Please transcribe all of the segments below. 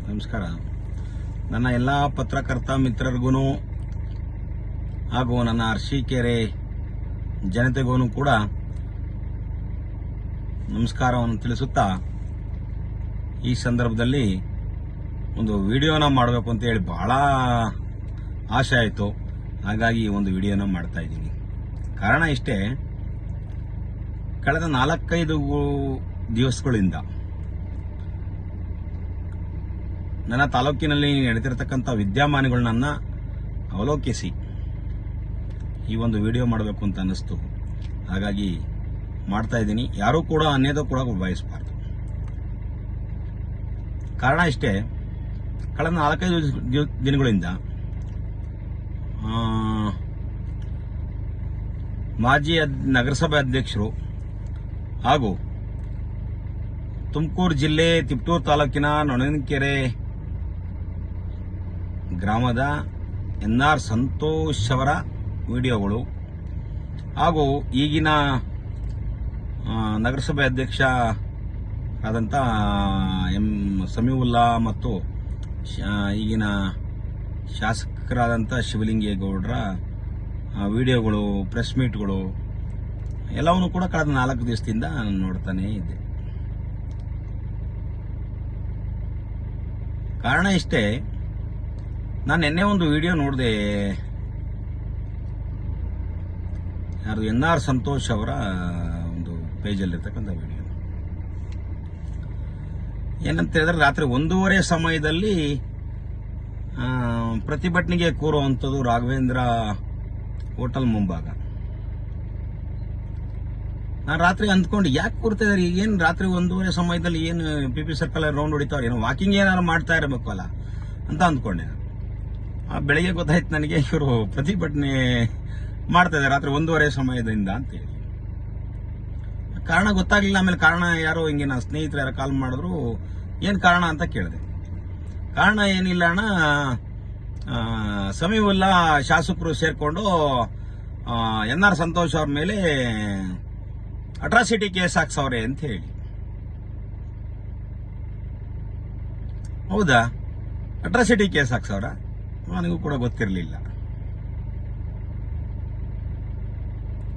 ನಮಸ್ಕಾರ. ನನ್ನ ಎಲ್ಲ ಪತ್ರಕರ್ತ ಮಿತ್ರರಿಗೂ ಹಾಗೂ ನನ್ನ ಅರಸೀಕೆರೆ ಜನತೆಗೂ ಕೂಡ ನಮಸ್ಕಾರವನ್ನು ತಿಳಿಸುತ್ತಾ, ಈ ಸಂದರ್ಭದಲ್ಲಿ ಒಂದು ವಿಡಿಯೋನ ಮಾಡಬೇಕು ಅಂತ ಹೇಳಿ ಬಹಳ ಆಸೆ ಆಯಿತು. ಹಾಗಾಗಿ ಒಂದು ವಿಡಿಯೋನ ಮಾಡ್ತಾ ಇದ್ದೀನಿ. ಕಾರಣ ಇಷ್ಟೇ, ಕಳೆದ 4-5 ದಿವಸಗಳಿಂದ ನನ್ನ ತಾಲೂಕಿನಲ್ಲಿ ನಡೆದಿರತಕ್ಕಂಥ ವಿದ್ಯಮಾನಗಳನ್ನ ಅವಲೋಕಿಸಿ ಈ ಒಂದು ವಿಡಿಯೋ ಮಾಡಬೇಕು ಅಂತ ಅನ್ನಿಸ್ತು. ಹಾಗಾಗಿ ಮಾಡ್ತಾ ಇದ್ದೀನಿ. ಯಾರೂ ಕೂಡ ಅನ್ಯದ ಕೂಡ ಬಯಸಬಾರ್ದು. ಕಾರಣ ಇಷ್ಟೇ, ಕಳೆದ 4-5 ದಿನಗಳಿಂದ ಮಾಜಿ ನಗರಸಭೆ ಅಧ್ಯಕ್ಷರು ಹಾಗೂ ತುಮಕೂರು ಜಿಲ್ಲೆ ತಿಪಟೂರು ತಾಲೂಕಿನ ನೊಣನಕೆರೆ ಗ್ರಾಮದ NR ಸಂತೋಷ್ ಅವರ ವಿಡಿಯೋಗಳು ಹಾಗೂ ಈಗಿನ ನಗರಸಭೆ ಅಧ್ಯಕ್ಷ ಆದಂಥ ಸಮೀವುಲ್ಲಾ ಮತ್ತು ಈಗಿನ ಶಾಸಕರಾದಂಥ ಶಿವಲಿಂಗೇಗೌಡರ ವಿಡಿಯೋಗಳು, ಪ್ರೆಸ್ ಮೀಟ್ಗಳು ಎಲ್ಲವನ್ನೂ ಕೂಡ ಕಳೆದ 4 ದಿವಸದಿಂದ ನೋಡ್ತಾನೇ ಇದ್ದೆ. ಕಾರಣ ಇಷ್ಟೇ, ನಾನು ನಿನ್ನೆ ಒಂದು ವಿಡಿಯೋ ನೋಡಿದೆ. ಯಾರು NR ಸಂತೋಷ್ ಅವರ ಒಂದು ಪೇಜಲ್ಲಿರ್ತಕ್ಕಂಥ ವಿಡಿಯೋ. ಏನಂತ ಹೇಳಿದ್ರೆ, ರಾತ್ರಿ 1:30 ಸಮಯದಲ್ಲಿ ಪ್ರತಿಭಟನೆಗೆ ಕೂರುವಂಥದ್ದು ರಾಘವೇಂದ್ರ ಹೋಟೆಲ್ ಮುಂಭಾಗ. ನಾನು ರಾತ್ರಿ ಅಂದ್ಕೊಂಡು, ಯಾಕೆ ಕೂರ್ತಾ ಇದಾರೆ, ಏನು ರಾತ್ರಿ 1:30 ಸಮಯದಲ್ಲಿ ಏನು PP ಸರ್ಕಲ್ ರೌಂಡ್ ಹೊಡಿತಾವ್ರೆ, ಏನೋ ವಾಕಿಂಗ್ ಏನಾದ್ರು ಮಾಡ್ತಾ ಇರಬೇಕು ಅಲ್ಲ ಅಂತ ಅಂದ್ಕೊಂಡೆ. ಬೆಳಗ್ಗೆ ಗೊತ್ತಾಯ್ತು ನನಗೆ, ಇವರು ಪ್ರತಿಭಟನೆ ಮಾಡ್ತಾ ಇದ್ದಾರೆ ರಾತ್ರಿ 1:30 ಸಮಯದಿಂದ ಅಂತೇಳಿ. ಕಾರಣ ಗೊತ್ತಾಗ್ಲಿಲ್ಲ. ಆಮೇಲೆ ಕಾರಣ ಯಾರೋ ಹಿಂಗೆ ನನ್ನ ಸ್ನೇಹಿತರು ಯಾರೋ ಕಾಲ್ ಮಾಡಿದ್ರು, ಏನು ಕಾರಣ ಅಂತ ಕೇಳಿದೆ. ಕಾರಣ ಏನಿಲ್ಲ ಅಣ್ಣ, ಸಮೀವುಲ್ಲಾ ಶಾಸಕರು ಸೇರ್ಕೊಂಡು NR ಸಂತೋಷ್ ಅವ್ರ ಮೇಲೆ ಅಟ್ರಾಸಿಟಿ ಕೇಸ್ ಹಾಕ್ಸವ್ರೆ ಅಂತ ಹೇಳಿ. ಹೌದಾ, ಅಟ್ರಾಸಿಟಿ ಕೇಸ್ ಹಾಕ್ಸವ್ರ? ನನಗೂ ಕೂಡ ಗೊತ್ತಿರಲಿಲ್ಲ.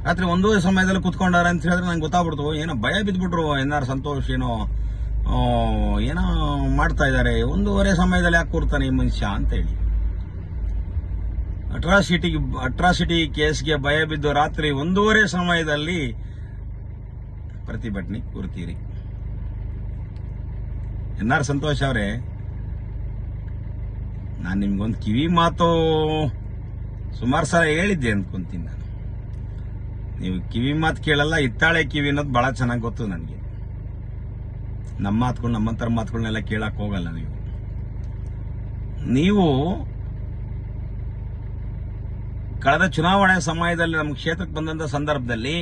ರಾತ್ರಿ 1:30 ಸಮಯದಲ್ಲಿ ಕುತ್ಕೊಂಡಾರ ಅಂತ ಹೇಳಿದ್ರೆ ನಂಗೆ ಗೊತ್ತಾಗ್ಬಿಡ್ತು. ಏನೋ ಭಯ ಬಿದ್ಬಿಟ್ರು. NR ಸಂತೋಷ್ ಏನೋ ಮಾಡ್ತಾ ಇದ್ದಾರೆ, 1:30 ಸಮಯದಲ್ಲಿ ಯಾಕೆ ಕೂರ್ತಾನೆ ಈ ಮನುಷ್ಯ ಅಂತ ಹೇಳಿ. ಅಟ್ರಾಸಿಟಿ ಕೇಸ್ಗೆ ಭಯ ಬಿದ್ದು ರಾತ್ರಿ 1:30 ಸಮಯದಲ್ಲಿ ಪ್ರತಿಭಟನೆ ಕೂರ್ತೀರಿ. NR ಸಂತೋಷ್ ಅವರೇ, ನಾನು ನಿಮ್ಗೊಂದು ಕಿವಿ ಮಾತು ಸುಮಾರು ಸಲ ಹೇಳಿದ್ದೆ ಅಂದ್ಕೊಂತೀನಿ. ನಾನು ನೀವು ಕಿವಿ ಮಾತು ಕೇಳಲ್ಲ, ಇತ್ತಾಳೆ ಕಿವಿ ಅನ್ನೋದು ಬಹಳ ಚೆನ್ನಾಗಿ ಗೊತ್ತು ನನಗೆ. ನಮ್ಮ ಮಾತುಗಳು, ನಮ್ಮಂತರ ಮಾತುಗಳನ್ನೆಲ್ಲ ಕೇಳಕ್ ಹೋಗಲ್ಲ. ನೀವು ಕಳೆದ ಚುನಾವಣೆ ಸಮಯದಲ್ಲಿ ನಮ್ಮ ಕ್ಷೇತ್ರಕ್ಕೆ ಬಂದಂತ ಸಂದರ್ಭದಲ್ಲಿ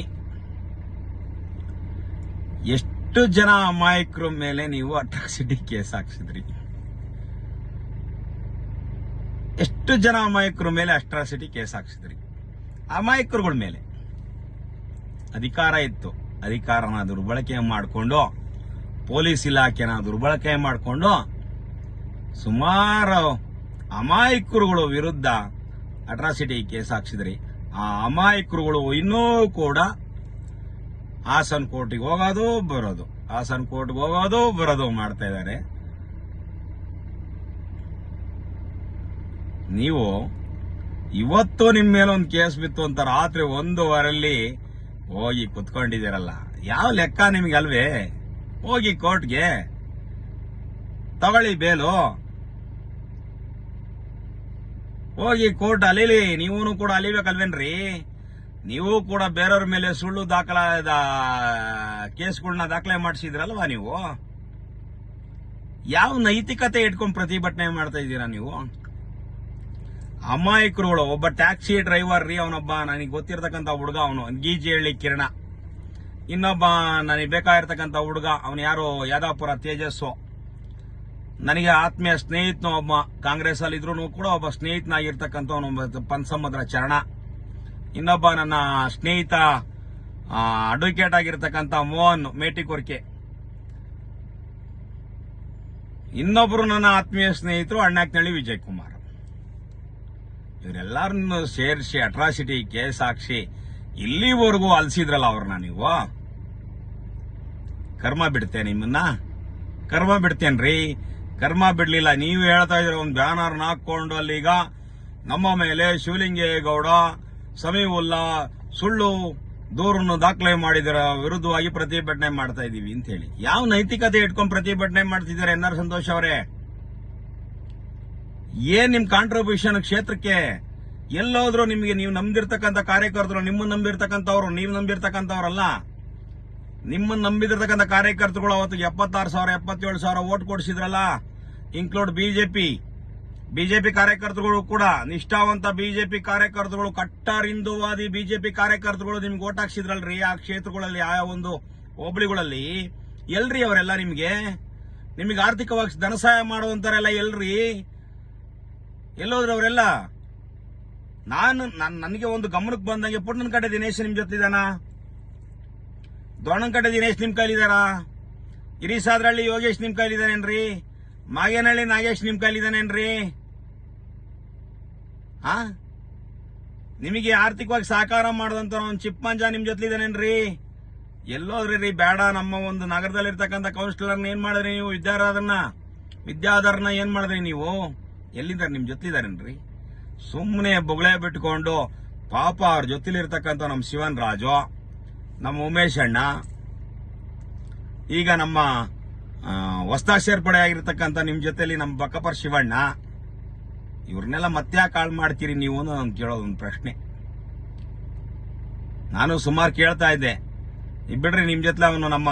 ಎಷ್ಟು ಜನ ಅಮಾಯಕರ ಮೇಲೆ ನೀವು ಅಟ್ರಾಸಿಟಿ ಕೇಸ್ ಹಾಕ್ಸಿದ್ರಿ? ಎಷ್ಟು ಜನ ಅಮಾಯಕರ ಮೇಲೆ ಅಟ್ರಾಸಿಟಿ ಕೇಸ್ ಹಾಕ್ಸಿದ್ರಿ? ಅಮಾಯಕರುಗಳ ಮೇಲೆ ಅಧಿಕಾರ ಇತ್ತು, ಅಧಿಕಾರನ ದುರ್ಬಳಕೆ ಮಾಡಿಕೊಂಡು, ಪೊಲೀಸ್ ಇಲಾಖೆನ ದುರ್ಬಳಕೆ ಮಾಡಿಕೊಂಡು ಸುಮಾರು ಅಮಾಯಕರುಗಳ ವಿರುದ್ಧ ಅಟ್ರಾಸಿಟಿ ಕೇಸ್ ಹಾಕ್ಸಿದ್ರಿ. ಆ ಅಮಾಯಕರುಗಳು ಇನ್ನೂ ಕೂಡ ಹಾಸನ್ ಕೋರ್ಟಿಗೆ ಹೋಗೋದು ಬರೋದು, ಹಾಸನ್ ಕೋರ್ಟ್ಗೆ ಹೋಗೋದು ಬರೋದು ಮಾಡ್ತಾ ಇದ್ದಾರೆ. ನೀವು ಇವತ್ತು ನಿಮ್ಮ ಮೇಲೆ ಒಂದು ಕೇಸ್ ಬಿತ್ತು ಅಂತ ರಾತ್ರಿ 1:30 ಹೋಗಿ ಕುತ್ಕೊಂಡಿದ್ದೀರಲ್ಲ, ಯಾವ ಲೆಕ್ಕ ನಿಮ್ಗೆ ಅಲ್ವೇ? ಹೋಗಿ ಕೋರ್ಟ್ಗೆ ತಗೊಳ್ಳಿ ಬೇಲು, ಹೋಗಿ ಕೋರ್ಟ್ ಅಲೀಲಿ. ನೀವೂ ಕೂಡ ಅಲಿಬೇಕಲ್ವೇನ್ರಿ? ನೀವು ಕೂಡ ಬೇರೆಯವ್ರ ಮೇಲೆ ಸುಳ್ಳು ಕೇಸ್ಗಳನ್ನ ದಾಖಲೆ ಮಾಡಿಸಿದ್ರಲ್ವಾ? ನೀವು ಯಾವ ನೈತಿಕತೆ ಇಟ್ಕೊಂಡು ಪ್ರತಿಭಟನೆ ಮಾಡ್ತಾ ಇದ್ದೀರಾ ನೀವು? ಅಮಾಯಕರುಗಳು. ಒಬ್ಬ ಟ್ಯಾಕ್ಸಿ ಡ್ರೈವರ್ ರೀ, ಅವನೊಬ್ಬ ನನಗೆ ಗೊತ್ತಿರತಕ್ಕಂಥ ಹುಡುಗ, ಅವನು ಗೀಜಿಹಳ್ಳಿ ಕಿರಣ. ಇನ್ನೊಬ್ಬ ನನಗೆ ಬೇಕಾಗಿರ್ತಕ್ಕಂಥ ಹುಡುಗ, ಅವನು ಯಾರು, ಯಾದವಪುರ ತೇಜಸ್ಸು. ನನಗೆ ಆತ್ಮೀಯ ಸ್ನೇಹಿತನು ಒಬ್ಬ, ಕಾಂಗ್ರೆಸ್ ಅಲ್ಲಿ ಇದ್ರು ಕೂಡ ಒಬ್ಬ ಸ್ನೇಹಿತನಾಗಿರ್ತಕ್ಕಂಥ ಪನ್ಸಮುದ್ರ ಚರಣ. ಇನ್ನೊಬ್ಬ ನನ್ನ ಸ್ನೇಹಿತ ಅಡ್ವೊಕೇಟ್ ಆಗಿರ್ತಕ್ಕಂಥ ಮೋಹನ್ ಮೇಟಿಕೊರ್ಕೆ. ಇನ್ನೊಬ್ರು ನನ್ನ ಆತ್ಮೀಯ ಸ್ನೇಹಿತರು ಅಣ್ಣಾಕ್ನಳ್ಳಿ ವಿಜಯ್ ಕುಮಾರ್. ಇವರೆಲ್ಲರನ್ನು ಸೇರಿಸಿ ಅಟ್ರಾಸಿಟಿ ಕೇಸ್ ಹಾಕ್ಸಿ ಇಲ್ಲಿವರೆಗೂ ಅಲ್ಸಿದ್ರಲ್ಲ ಅವ್ರನ್ನ ನೀವು. ಕರ್ಮ ಬಿಡ್ತೇನೆ ನಿಮ್ಮನ್ನ, ಕರ್ಮ ಬಿಡ್ತೇನ್ರಿ. ಕರ್ಮ ಬಿಡ್ಲಿಲ್ಲ. ನೀವು ಹೇಳ್ತಾ ಇದ್ರೆ ಒಂದು ಬ್ಯಾನರ್ ಹಾಕೊಂಡು ಅಲ್ಲೀಗ ನಮ್ಮ ಮೇಲೆ ಶಿವಲಿಂಗೇಗೌಡ, ಸಮೀವುಲ್ಲಾ ಸುಳ್ಳು ದೂರನ್ನು ದಾಖಲೆ ಮಾಡಿದರ ವಿರುದ್ಧವಾಗಿ ಪ್ರತಿಭಟನೆ ಮಾಡ್ತಾ ಇದೀವಿ ಅಂತ ಹೇಳಿ. ಯಾವ ನೈತಿಕತೆ ಇಟ್ಕೊಂಡು ಪ್ರತಿಭಟನೆ ಮಾಡ್ತಿದ್ದಾರೆ ಎನ್ ಆರ್ ಸಂತೋಷ್ ಅವರೇ? ಏನ್ ನಿಮ್ ಕಾಂಟ್ರಿಬ್ಯೂಷನ್ ಕ್ಷೇತ್ರಕ್ಕೆ? ಎಲ್ಲೋದ್ರು ನಿಮ್ಗೆ ನೀವು ನಂಬಿರ್ತಕ್ಕಂಥ ಕಾರ್ಯಕರ್ತರು, ನಿಮ್ಮನ್ನ ನಂಬಿರ್ತಕ್ಕಂಥವ್ರು, ನೀವು ನಂಬಿರ್ತಕ್ಕಂಥವ್ರಲ್ಲ. ನಿಮ್ಮನ್ನ ನಂಬಿದಿರ್ತಕ್ಕಂಥ ಕಾರ್ಯಕರ್ತರುಗಳು ಅವತ್ತು 76,000 77,000 ವೋಟ್ ಕೊಡಿಸಿದ್ರಲ್ಲ, ಇನ್ಕ್ಲೂಡ್ ಬಿಜೆಪಿ ಕಾರ್ಯಕರ್ತರುಗಳು ಕೂಡ, ನಿಷ್ಠಾವಂತ ಬಿಜೆಪಿ ಕಾರ್ಯಕರ್ತರುಗಳು, ಕಟ್ಟಾರ್ ಹಿಂದೂವಾದಿ ಬಿಜೆಪಿ ಕಾರ್ಯಕರ್ತರುಗಳು ನಿಮ್ಗೆ ವೋಟ್ ಹಾಕ್ಸಿದ್ರಲ್ರಿ ಆ ಕ್ಷೇತ್ರಗಳಲ್ಲಿ, ಆ ಒಂದು ಹೋಬಳಿಗಳಲ್ಲಿ. ಎಲ್ರಿ ಅವರೆಲ್ಲ ನಿಮಗೆ ಆರ್ಥಿಕವಾಗಿ ಧನ ಸಹಾಯ ಮಾಡುವಂತಾರೆಲ್ಲ ಎಲ್ರಿ? ಎಲ್ಲೋದ್ರು ಅವರೆಲ್ಲ? ನನಗೆ ಒಂದು ಗಮನಕ್ಕೆ ಬಂದಂಗೆ ಪುಟ್ಟನಕಟ್ಟೆ ದಿನೇಶ್ ನಿಮ್ ಜೊತೆದಾನ, ದೊಣ್ಣನಕಟ್ಟೆ ದಿನೇಶ್ ನಿಮ್ ಕೈಲಿದಾರ, ಹಿರಿಸಾದ್ರಳ್ಳಿ ಯೋಗೇಶ್ ನಿಮ್ ಕೈಲಿದಾನೇನ್ರಿ? ಮಾಗೇನಹಳ್ಳಿ ನಾಗೇಶ್ ನಿಮ್ ಕೈಲಿದಾನೇನ್ರಿ? ನಿಮಗೆ ಆರ್ಥಿಕವಾಗಿ ಸಹಕಾರ ಮಾಡದಂತ ಒಂದು ಚಿಪ್ಪಂಜ ನಿಮ್ ಜೊತೆಲಿದಾನೇನ್ರಿ? ಎಲ್ಲೋದ್ರಿ? ಬೇಡ. ನಮ್ಮ ಒಂದು ನಗರದಲ್ಲಿರ್ತಕ್ಕಂಥ ಕೌನ್ಸಿಲರ್ನ ಏನ್ ಮಾಡಿದ್ರಿ ನೀವು? ವಿದ್ಯಾಧರ್ನ ಏನ್ ಮಾಡಿದ್ರಿ ನೀವು? ಎಲ್ಲಿದ್ದಾರೆ? ನಿಮ್ ಜೊತೆಲಿದಾರೇನ್ರಿ? ಸುಮ್ಮನೆ ಬೊಗಳೆ ಬಿಟ್ಕೊಂಡು ಪಾಪ ಅವ್ರ ಜೊತೆಲಿರ್ತಕ್ಕಂಥ ನಮ್ಮ ಶಿವನ್ ರಾಜು, ನಮ್ಮ ಉಮೇಶ್ ಅಣ್ಣ, ಈಗ ನಮ್ಮ ಹೊಸದಾಗಿ ಸೇರ್ಪಡೆ ಆಗಿರ್ತಕ್ಕಂಥ ನಿಮ್ ಜೊತೆಲಿ ನಮ್ಮ ಬಕ್ಕಪರ್ ಶಿವಣ್ಣ, ಇವ್ರನ್ನೆಲ್ಲ ಮತ್ತೆ ಯಾಕೆ ಕಾಲ್ ಮಾಡ್ತೀರಿ ನೀವು ಅನ್ನೋ ನಾನು ಕೇಳೋದೊಂದು ಪ್ರಶ್ನೆ. ನಾನು ಸುಮಾರು ಕೇಳ್ತಾ ಇದ್ದೆ, ಬಿಡ್ರಿ ನಿಮ್ ಜೊತೆ ಅವನು ನಮ್ಮ